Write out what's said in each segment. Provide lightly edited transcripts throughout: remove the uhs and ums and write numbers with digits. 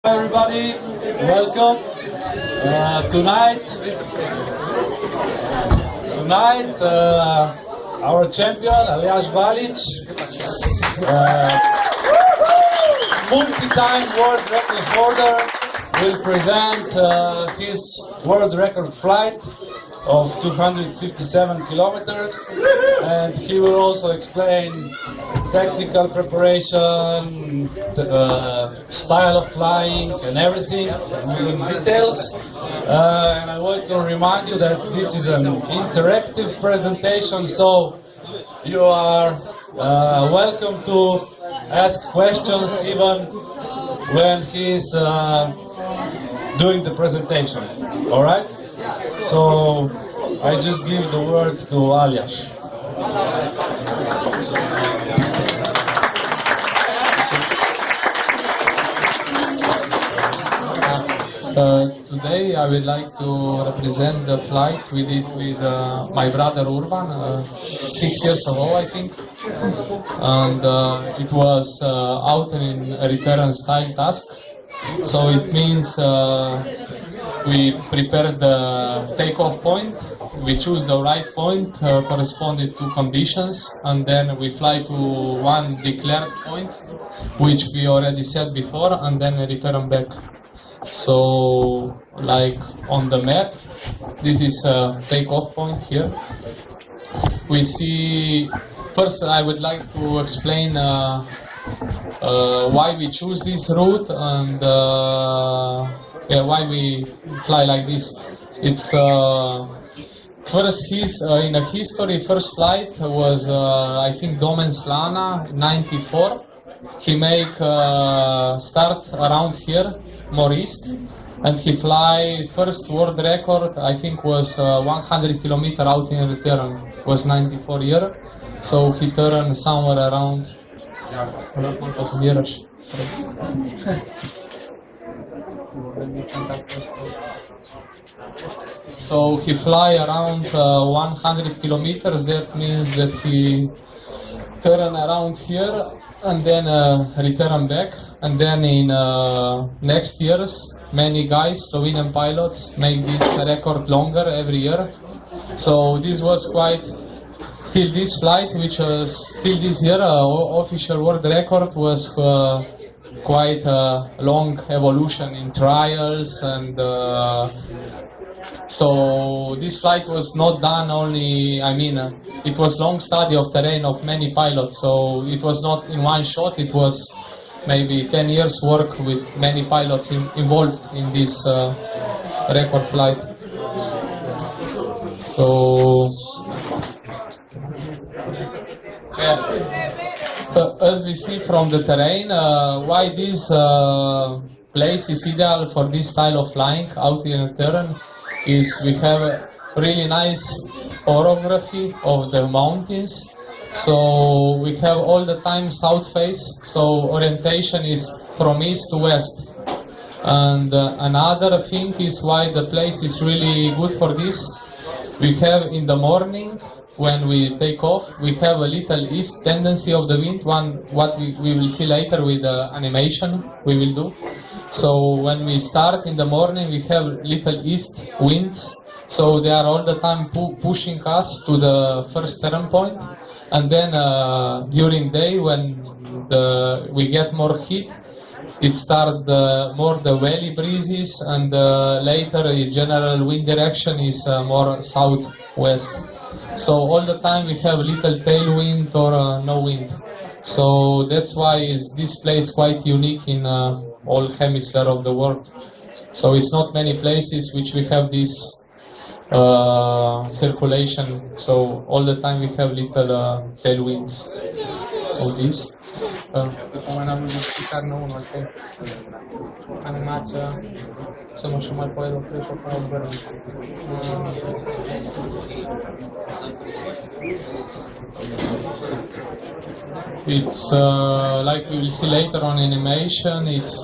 Everybody, welcome. Tonight, our champion Aljaz Valic, multi-time world record holder, will present his world record flight of 257 kilometers, and he will also explain technical preparation, style of flying, and everything in details. And I want to remind you that this is an interactive presentation, so you are welcome to ask questions even when he's doing the presentation. All right? So I just give the word to Aljaz. Today I would like to represent the flight we did with my brother Urban 6 years ago, I think, and it was out in a return style task. So it means we prepared the takeoff point, we choose the right point corresponding to conditions, and then we fly to one declared point, which we already said before, and then return back. So, like on the map, this is a takeoff point here. We see, first I would like to explain why we choose this route and why we fly like this. It's in a history, first flight was I think Domen Slana, 94. He make start around here, more east, and he fly first world record, I think was 100 kilometer out in return, was 94 year. So he turned somewhere around So he fly around 100 kilometers. That means that he turn around here and then return back. And then in next years, many guys, Slovenian pilots, make this record longer every year. So this was quite, till this flight, which was till this year, official world record, was quite a long evolution in trials, and so this flight was not done only, it was long study of terrain of many pilots, so it was not in one shot, it was maybe 10 years work with many pilots involved in this record flight. So as we see from the terrain, why this place is ideal for this style of flying out in the terrain is we have a really nice orography of the mountains. So we have all the time south face, so orientation is from east to west. And another thing is why the place is really good for this. We have in the morning, when we take off, we have a little east tendency of the wind, what we will see later with the animation we will do. So when we start in the morning, we have little east winds, so they are all the time pushing us to the first turn point. And then during day, when we get more heat, it starts more the valley breezes, and later the general wind direction is more southwest. So all the time we have little tailwind or no wind. So that's why this place quite unique in all hemisphere of the world. So it's not many places which we have this circulation. So all the time we have little tailwinds of this. Animația, să mă și mai poate opri pe operă. It's like we will see later on animation, it's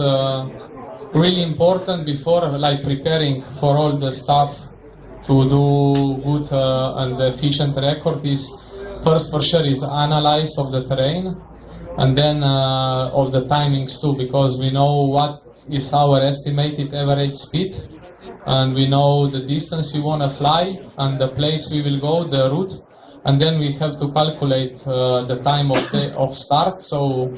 really important before like preparing for all the stuff to do good and efficient record is first for sure is analyze of the terrain. and then of the timings too, because we know what is our estimated average speed, and we know the distance we want to fly and the place we will go, the route, and then we have to calculate the time of start. So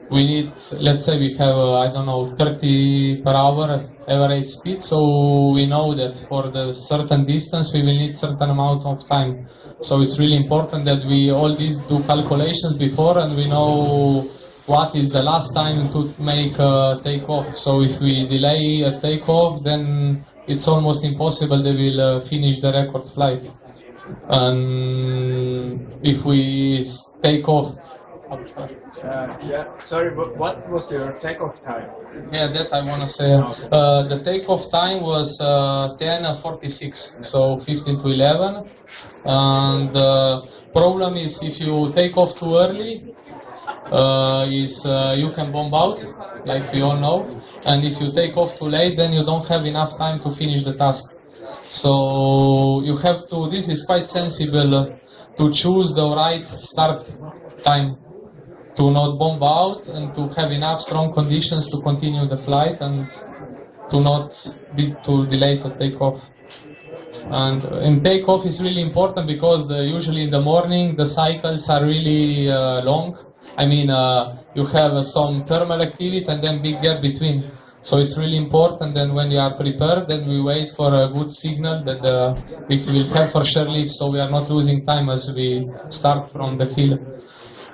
we need, let's say we have, I don't know, 30 per hour average speed, so we know that for the certain distance we will need certain amount of time. So it's really important that we all these do calculations before, and we know what is the last time to make a takeoff. So if we delay a takeoff, then it's almost impossible they will finish the record flight. And if we take off, Sorry, but what was your takeoff time? yeah, that I want to say. The takeoff time was 10:46, so 15 to 11. And the problem is if you take off too early, you can bomb out, like we all know. And if you take off too late, then you don't have enough time to finish the task. So you have to, this is quite sensible to choose the right start time, to not bomb out and to have enough strong conditions to continue the flight and to not be too delayed to take off. And in takeoff is really important because usually in the morning the cycles are really long. I mean, you have some thermal activity and then big gap between. So it's really important that when you are prepared, then we wait for a good signal that we will have for sure lift, so we are not losing time as we start from the hill.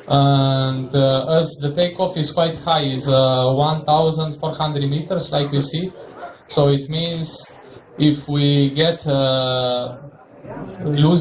And as the takeoff is quite high, is 1,400 meters, like we see. So it means if we get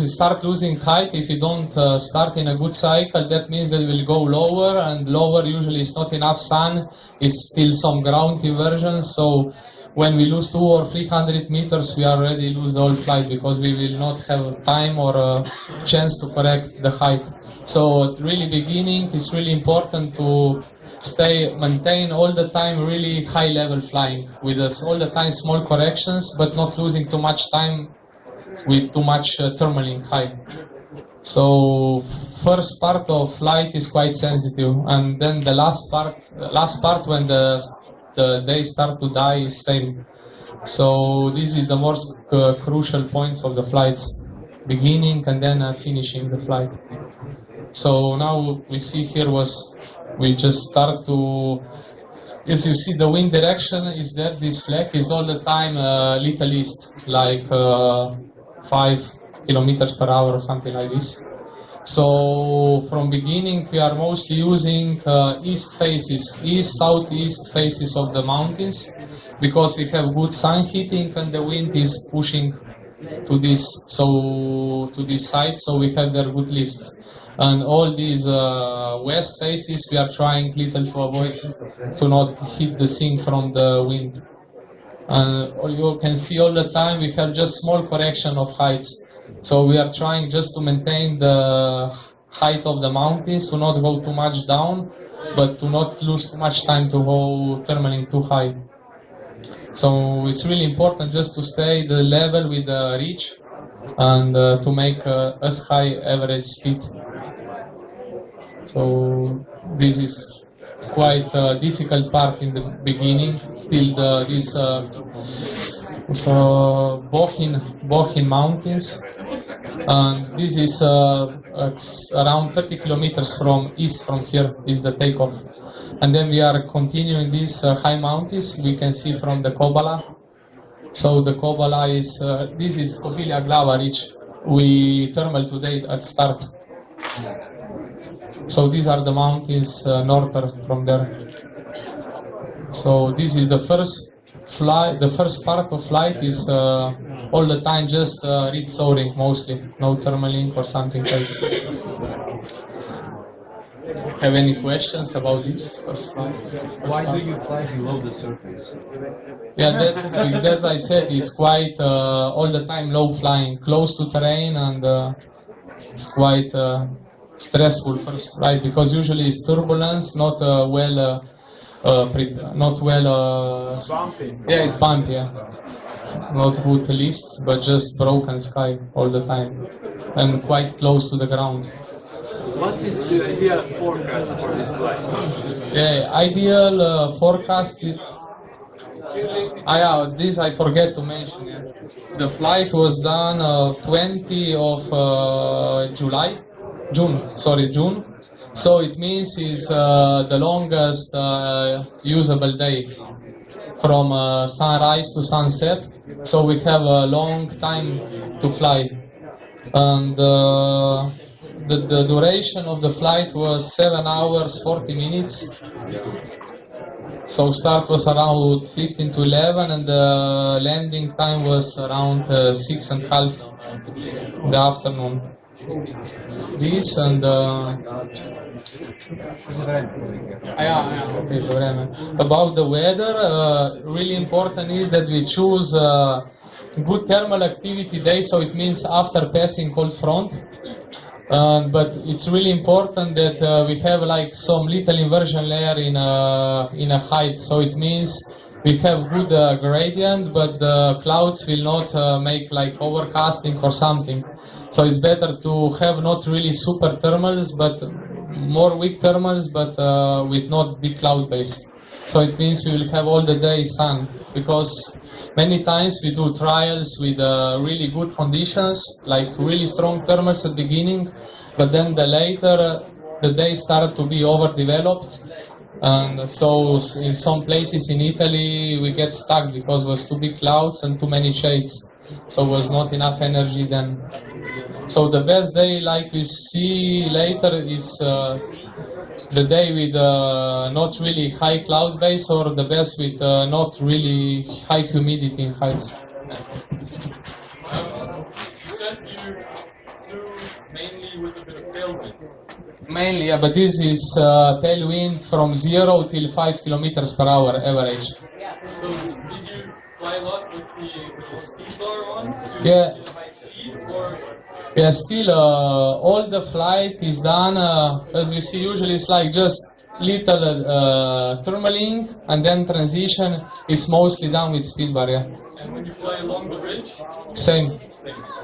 start losing height, if you don't start in a good cycle, that means that we will go lower, and lower usually is not enough sun, is still some ground inversion. So when we lose 200 or 300 meters, we already lose the whole flight because we will not have time or a chance to correct the height. So at really beginning, it's really important to maintain all the time really high level flying with us all the time small corrections, but not losing too much time with too much thermaling high. So first part of flight is quite sensitive, and then the last part when the day start to die is same. So this is the most crucial points of the flights, beginning and then finishing the flight. So now we see here we just start to, as you see the wind direction is there, this flag is all the time little east, like 5 kilometers per hour or something like this. So from beginning we are mostly using southeast faces of the mountains, because we have good sun hitting and the wind is pushing to this side, so we have their good lifts. And all these west faces we are trying little to avoid to not hit the sink from the wind. And you can see all the time we have just small correction of heights. So we are trying just to maintain the height of the mountains, to not go too much down, but to not lose too much time to go thermaling too high. So it's really important just to stay the level with the reach and to make as high average speed. So this is quite a difficult part in the beginning till this Bohin mountains, and this is around 30 kilometers from east from here is the takeoff. And then we are continuing these high mountains we can see from the Kobala. So the Kobala is, this is Kobilia Glava Ridge. We thermal today at start. So these are the mountains northern from there. So this is the first flight. The first part of flight is all the time just reed soaring mostly, no thermaling or something else. Have any questions about this first flight? Why do you fly below the surface? Yeah, that I said is quite all the time low flying, close to terrain, and it's quite stressful first flight because usually it's turbulence, not bumpy. Yeah, it's bumpy. Yeah. Not good lifts, but just broken sky all the time, and quite close to the ground. What is the ideal forecast for this flight? Yeah, ideal forecast is. Yeah, this I forget to mention. Yeah. The flight was done 20 of June. So it means it's the longest usable day from sunrise to sunset. So we have a long time to fly, and the duration of the flight was 7 hours 40 minutes. So start was around 15 to 11, and the landing time was around 6:30 in the afternoon. This and okay, so about the weather, really important is that we choose good thermal activity day, so it means after passing cold front. But it's really important that we have like some little inversion layer in a height, so it means we have good gradient, but the clouds will not make like overcasting or something. So it's better to have not really super thermals, but more weak thermals, but with not big cloud base. So it means we will have all the day sun, because many times we do trials with really good conditions, like really strong thermals at the beginning, but then the day started to be overdeveloped, and so in some places in Italy we get stuck because it was too big clouds and too many shades, so was not enough energy then. So the best day, like we see later, is the day with not really high cloud base, or the best with not really high humidity in heights. You said you flew mainly with a bit of tailwind. Mainly, yeah, but this is tailwind from 0 till 5 kilometers per hour average. So did you fly a lot with the speed bar on? Yeah. High speed, or Yeah, still all the flight is done as we see usually. It's like just little thermaling, and then transition is mostly done with speed bar. Yeah. and when you fly along the ridge? Same.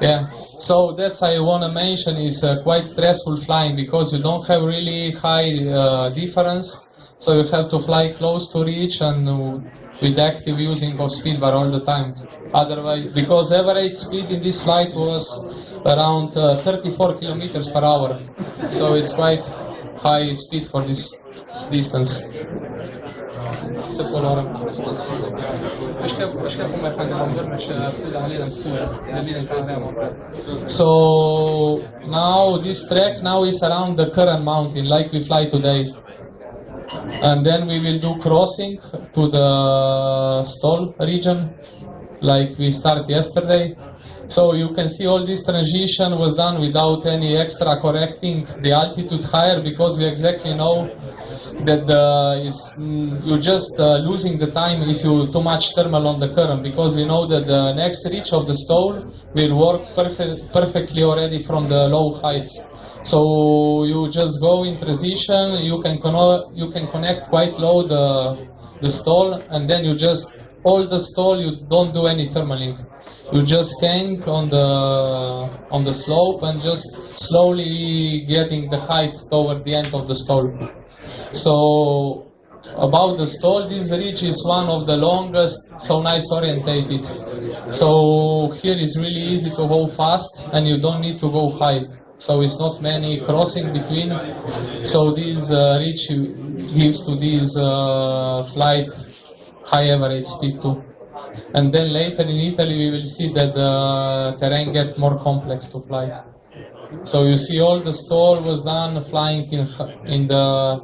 Yeah. So that's I want to mention is quite stressful flying, because you don't have really high difference. So you have to fly close to reach and with active using of speed bar all the time. Otherwise, because average speed in this flight was around 34 kilometers per hour. So it's quite high speed for this distance. So now this track now is around the current mountain, like we fly today. And then we will do crossing to the stall region, like we started yesterday. So you can see all this transition was done without any extra correcting the altitude higher, because we exactly know that you're just losing the time if you too much thermal on the current, because we know that the next reach of the stall will work perfectly already from the low heights. So you just go in transition, you can connect quite low the stall, and then you just all the stall you don't do any thermaling. You just hang on the slope and just slowly getting the height toward the end of the stall. So about the stall, this ridge is one of the longest, so nice orientated. So here is really easy to go fast, and you don't need to go high. So it's not many crossing between. So this ridge gives to this flight high average speed too. And then later in Italy we will see that the terrain get more complex to fly. So you see all the stall was done flying in the,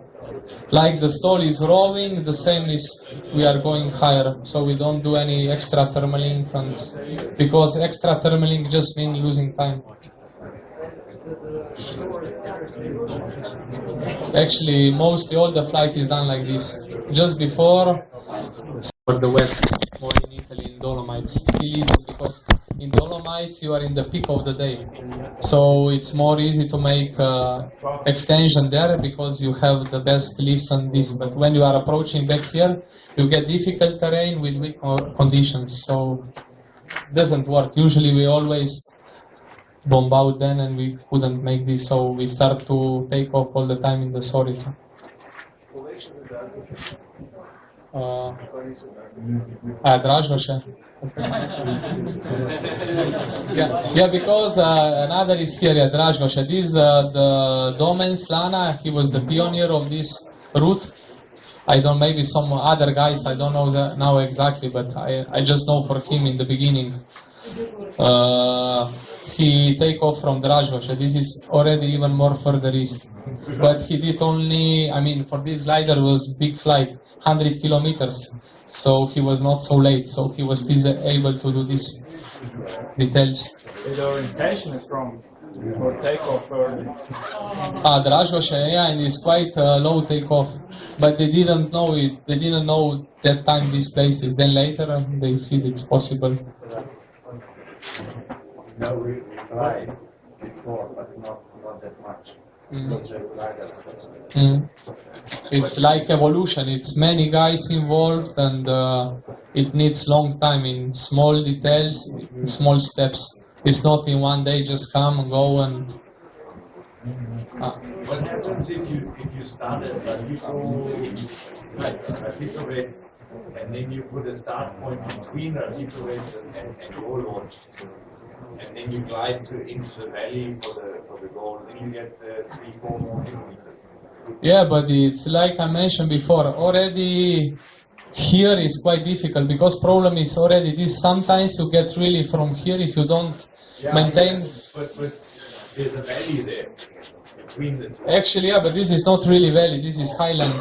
like the stall is rowing, the same is we are going higher. So we don't do any extra thermaling, and because extra thermaling just means losing time. Actually, mostly all the flight is done like this. Just before, for the west, more in Italy, in Dolomites. Still easy, because in Dolomites you are in the peak of the day. So it's more easy to make extension there, because you have the best lifts and this. But when you are approaching back here, you get difficult terrain with weak conditions. So it doesn't work. Usually we always bomb out then, and we couldn't make this, so we start to take off all the time in the Sorica. Dražgoše. Yeah, because another is here, Dražgoše. This the Domen Slana, he was the pioneer of this route. I don't, maybe some other guys, I don't know now exactly, but I just know for him in the beginning. He take off from Dražgoše. This is already even more further east. But he did only, I mean, for this glider was big flight, 100 kilometers. So he was not so late, so he was still able to do these details. Your intention is wrong for takeoff early. Dražgoše, yeah, and it's quite low takeoff. But they didn't know it, they didn't know that time these places. Then later they see it's possible. No, we tried before, but not that much. It's like evolution. It's many guys involved, and it needs long time in small details, in small steps. It's not in one day just come and go and. What happens if you start at Ratito race and then you put a start point between Ratito race and goal launch, and then you glide into the valley for the goal, then you get 3-4 more kilometers. Yeah, but it's like I mentioned before. Already here is quite difficult because problem is already this. Sometimes you get really from here if you don't maintain. But there's a valley there between the two. Actually, yeah, but this is not really valley. This is highland.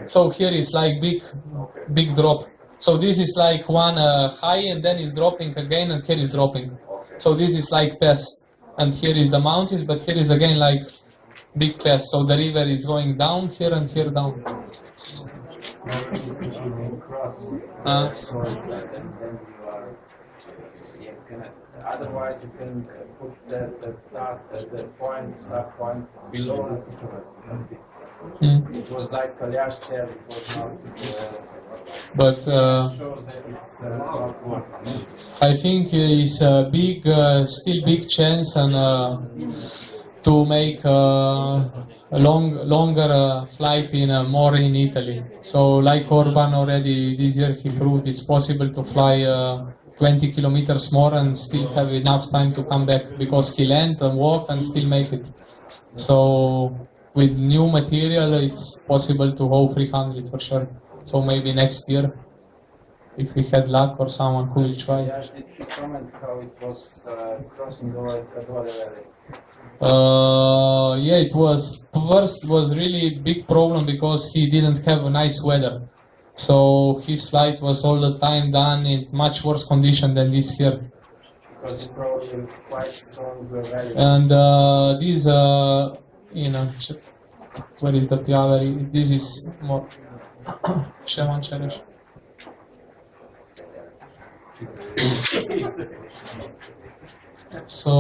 So here is like big drop. So this is like one high, and then it's dropping again, and here is dropping. So this is like pass, and here is the mountains, but here is again like big pass. So the river is going down here and here down. Otherwise, you can put the start point below. It was like Aljaz said, it was not. But Shows that it's not working. I think it's a big, still big chance, and to make a longer flight in more in Italy. So like Orban already this year, he proved it's possible to fly 20 kilometers more and still have enough time to come back, because he land and walk and still make it. So with new material, it's possible to go 300 for sure. So maybe next year, if we had luck or someone who will try. Did he comment how it was crossing over Cadore Valley? Yeah, it was first was really big problem because he didn't have a nice weather. So his flight was all the time done in much worse condition than this here. Because it's probably quite strong valley. And this, where is the Piaveri? This is more. Șeman Cereș. So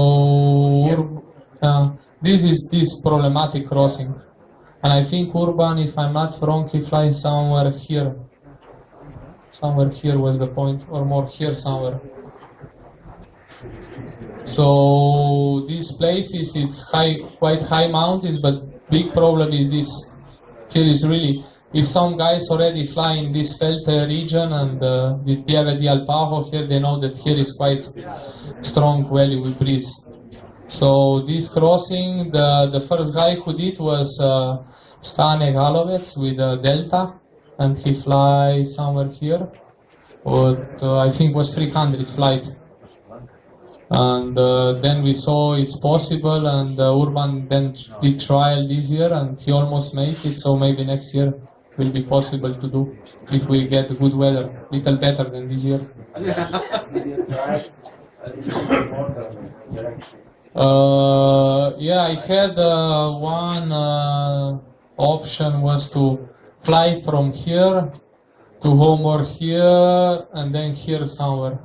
this is this problematic crossing, and I think Urban, if I'm not wrong, he flies somewhere here. Somewhere here was the point, or more here somewhere. So these places, it's quite high mountains, but big problem is this. Here is really, if some guys already fly in this Felte region and the Pieve di Alpajo here, they know that here is quite strong valley with breeze. So this crossing, the first guy who did was Stane Galovec with a Delta, and he fly somewhere here. But I think was 300 flight. And then we saw it's possible, and Urban then did trial this year, and he almost made it. So maybe next year will be possible to do if we get good weather, little better than this year. Yeah, I had one option was to fly from here to home or here and then here somewhere.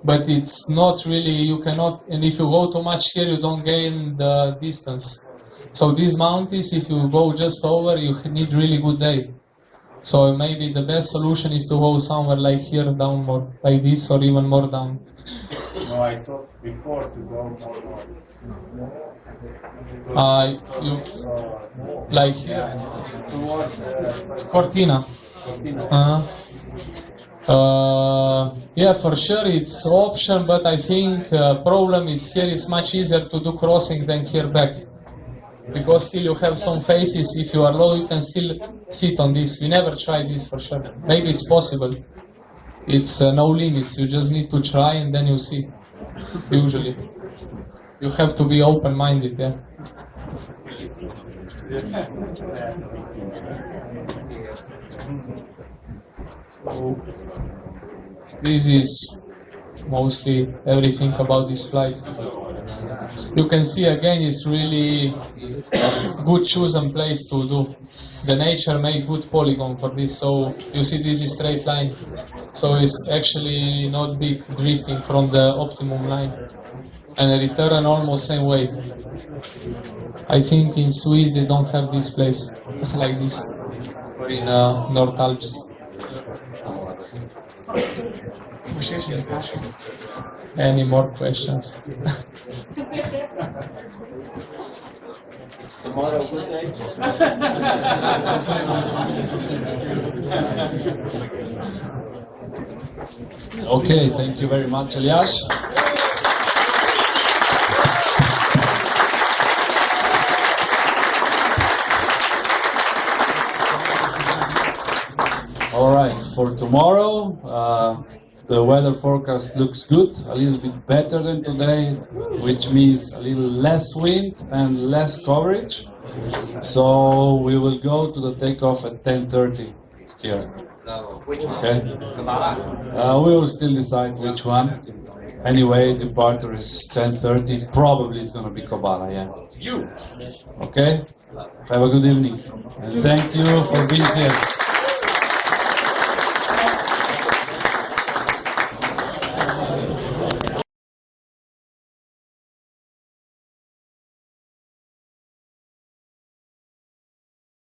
But it's not really, you cannot, and if you go too much here, you don't gain the distance. So these mountains, if you go just over, you need really good day. So maybe the best solution is to go somewhere like here down more, like this, or even more down. No, I thought before to go more north. You like Towards Cortina. Cortina. Yeah, for sure it's option, but I think problem is here it's much easier to do crossing than here back. Because still you have some faces, if you are low you can still sit on this. We never tried this for sure. Maybe it's possible. It's no limits, you just need to try and then you see. Usually. You have to be open-minded, yeah. So, this is mostly everything about this flight. You can see again it's really good chosen place to do. The nature made good polygon for this, so you see this is straight line. So it's actually not big drifting from the optimum line. And the return almost same way. I think in Swiss they don't have this place like this in North Alps. Any more questions? Is tomorrow a good day? Okay, thank you very much, Aljaz. All right, for tomorrow, the weather forecast looks good, a little bit better than today, which means a little less wind and less coverage. So we will go to the takeoff at 10:30 here. Okay. We will still decide which one. Anyway, departure is 10:30. Probably it's going to be Kabbalah, yeah. You. Okay. Have a good evening. And thank you for being here.